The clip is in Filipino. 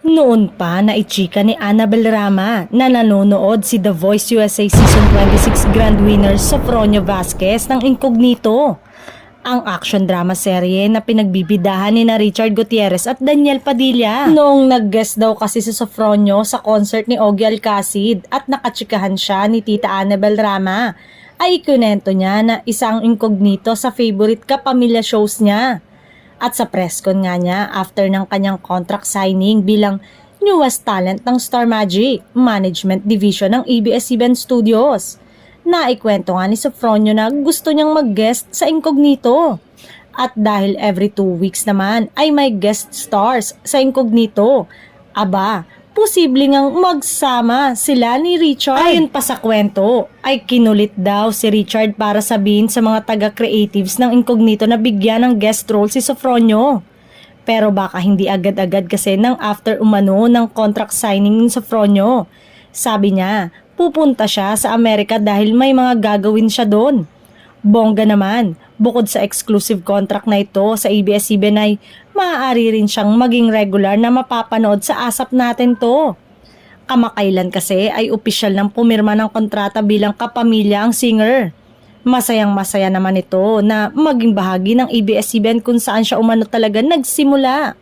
Noon pa na ichika ni Annabel Rama na nanonood si The Voice USA Season 26 Grand Winner Sofronio Vasquez ng Incognito, ang action drama serye na pinagbibidahan ni na Richard Gutierrez at Daniel Padilla. Noong nag-guest daw kasi si Sofronio sa concert ni Ogie Alcacid at nakachikahan siya ni Tita Annabel Rama, ay ikunento niya na isang incognito sa favorite kapamilya shows niya. At sa press con nga niya after ng kanyang contract signing bilang newest talent ng Star Magic Management Division ng ABS-CBN Studios. Naikwento nga ni Sofronio na gusto niyang mag-guest sa Incognito. At dahil every 2 weeks naman ay may guest stars sa Incognito, aba, posible ngang magsama sila ni Richard. Ayon pa sa kwento, ay kinulit daw si Richard para sabihin sa mga taga-creatives ng Incognito na bigyan ng guest role si Sofronio. Pero baka hindi agad-agad kasi nang after umano ng contract signing ni Sofronio. Sabi niya, pupunta siya sa Amerika dahil may mga gagawin siya doon. Bongga naman, bukod sa exclusive contract na ito sa ABS-CBN ay maaari rin siyang maging regular na mapapanood sa ASAP Natin to. Kamakailan kasi ay opisyal ng pumirma ng kontrata bilang kapamilya ang singer. Masayang-masaya naman ito na maging bahagi ng ABS-CBN kung saan siya umano talaga nagsimula.